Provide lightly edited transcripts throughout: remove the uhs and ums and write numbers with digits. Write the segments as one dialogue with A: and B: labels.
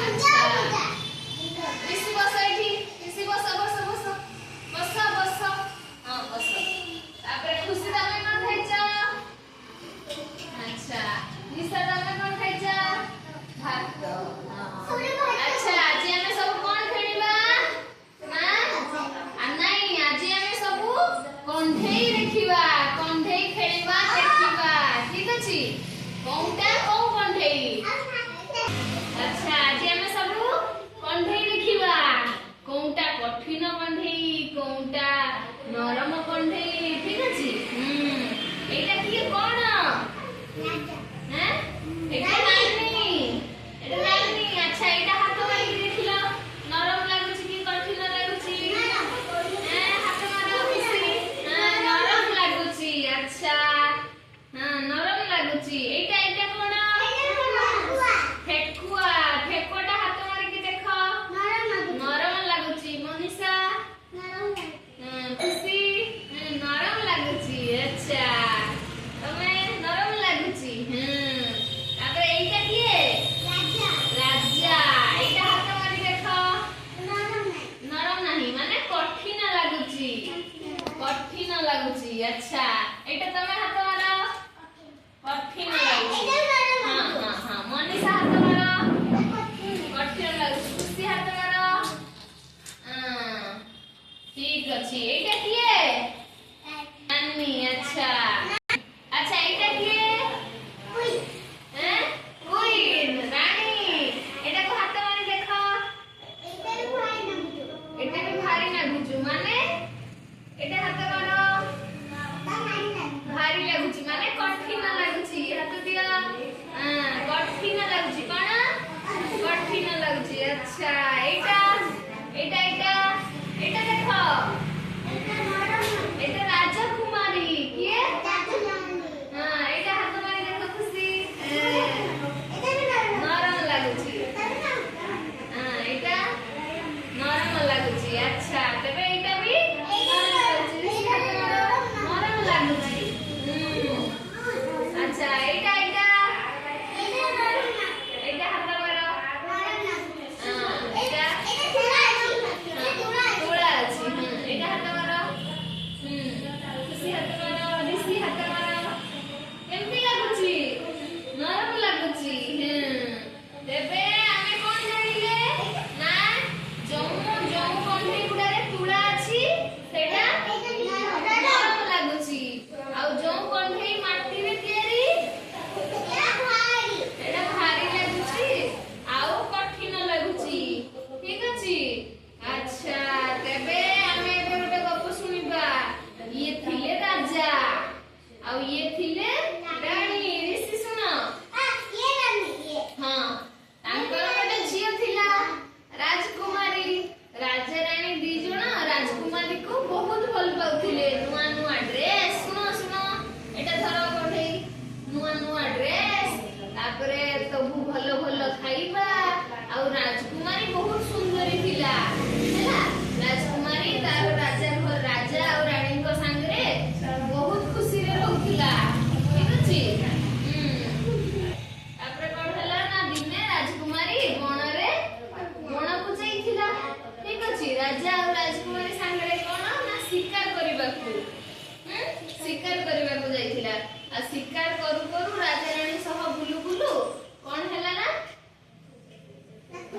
A: अच्छा ऋषि बस एठी ऋषि बस बस बस बस बस हां बस तापर खुशी तमे कोन खाइचा अच्छा निशा तमे कोन खाइचा भात अच्छा आज हमें सब कोन खेलिबा ना आ नहीं आज हमें सब कंठेई देखिबा कंठेई खेलिबा देखिबा ठीक अछि कोनटा को कंठेई अच्छा आज हमें सब कंठेई देखिबा कोनटा कठिन कंठेई कोनटा नरम कंठेई ठीक अछि एटा की कोन हैं एटा नानी एटा नानी अच्छा एटा हाथ मारी देखिलो नरम लागुची कि कठिन लागुची हैं हाथ मारो खुशी नरम लागुची अच्छा हां नरम लागुची एटा एटा कोन ठेकुआ ठेकुआटा हाथ मारी के देखो नरम लागुची मनीषा खुशी नरम लागुची अच्छा तमे नरम लागुची तापर एटा किए राजा एटा हाथ मारी देखो नरम नहीं माने कठिन लागुची अच्छा एटा तमे हाथ मारो कठिन लागुची हां हां हां मनीषा हाथ मारो कठिन लागुची खुशी हाथ मारो ठीक अछि एटा किए नानी अच्छा अच्छा एटा किए हैं क्वीन रानी एटा को हाथ मारी देखो एटा भी भारी ना गुजु माने एटा हाथ मारो भारी लागुची माने कठिन लागुची हाथ दियो कठिन लागुची कोन कठिन लागुची अच्छा एटा एटा एटा एटा देखो एटा राजकुमारी किए हां एटा हाथ मारी देखो खुशी नरम लागुची हां एटा नरम लागुची अच्छा तबे एटा भी नरम लागुची अच्छा एटा एटा एटा हाथ मारो हां एटा थोड़ा अछि एटा हाथ मारो खुशी हाथ मारो ऋषि हाथ मारो केमती लागुची नरम लागुची तेबे आमे कोन जानिले ना जम्मू जम्मू कंठे गुडारे तुळा अछि सेटा नरम लागुची आ जम्मू कंठे माटी रे तियारी एटा भारी लागुची आउ कठिन लागुची ठीक अछि अच्छा तेबे आमे एबे गोटे गप सुनिबा ये थिले राजा आ ये थिले रानी ऋषि सुनो हां तांकर गोटे झियो थिला राजकुमारी राजा रानी दी जण राजकुमारी को बहुत भल पाउथिले नुआ नुआ ड्रेस सुनो सुनो एटा धरो कोठे नुआ नुआ ड्रेस तापरे सबु भलो भलो खाइबा आ राजकुमारी बहुत सुंदरी थिला हैला राजकुमारी तार राजा घर राजा और रानी को संगरे बहुत खुशी रे रहउथिला ठीक अछि तापरे कोन हला ना दिने राजकुमारी बण को जाइथिला ठीक अछि राजा और राजकुमारी संगरे कोन ना शिकार करबाकू शिकार करबाकू जाइथिला आ शिकार करू करू राजा रानी सह बुलु बुलु कोन हला ना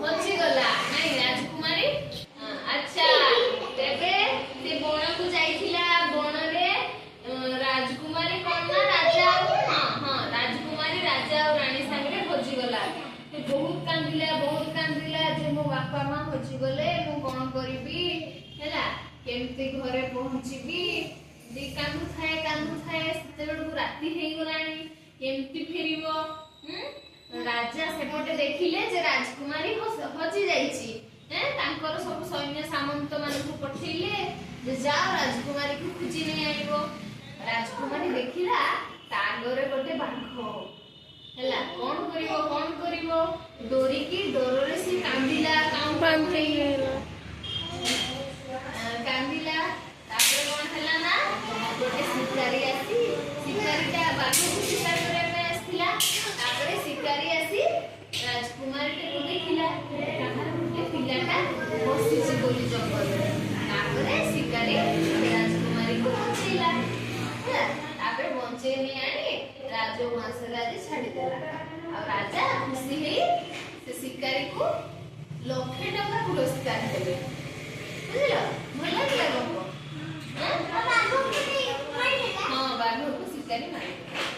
A: बची गला नहीं राजकुमारी अच्छा तेबे से बण को जाइथिला बण रे राजकुमारी कोन ना राजा हां हां राजकुमारी राजा और रानी संगे खोजी गला बहुत कांदिला जे मो बापा मां खोजी गले मो कोन करबी हैला केमते घरे पहुंचीबी जे कांदु थाए सेतेबेड़ को राती हेई गलानी केमती फेरिबो राजा सेपटे देखिले जे राजकुमारी हजी जाइछि तांकर सब सैन्य सामंत मानकु पठेइले जे जाओ राजकुमारी को खुजी नै आइबो राजकुमारी देखिला तागरे गोटे बाघ हैला कोन करिवो डोरी की डोररे से कांदिला कांदिला तापर कोन हला ना गोटे शिकारी आसी शिकारीटा बाघ को शिकार करे में आस्थिला तापर शिकारी आसी राजकुमारी को देखिला କାହାର ଗୋଟେ ପିଲାଟା ବସିଛି ବୋଲି ଜଙ୍ଗଲରେ। ତାପରେ ଶିକାରୀ ରାଜକୁମାରୀକୁ ବଞ୍ଚେଇଲା ହେଲା। ତାପରେ ବଞ୍ଚେଇ ନେଇ ଆଣି ରାଜଉଆସରେ ଆଜି ଛାଡ଼ିଦେଲା। ଆଉ ରାଜା ଖୁସି ହେଇ ସେ ଶିକାରୀକୁ ଲକ୍ଷେ ଟଙ୍କା ପୁରସ୍କାର ଦେଲେ। ବୁଝିଲ? ଭଲ ଲାଗିଲା ଗପ? ହଁ, ବାଘକୁ ଶିକାରୀ ମାରିଦେଲା।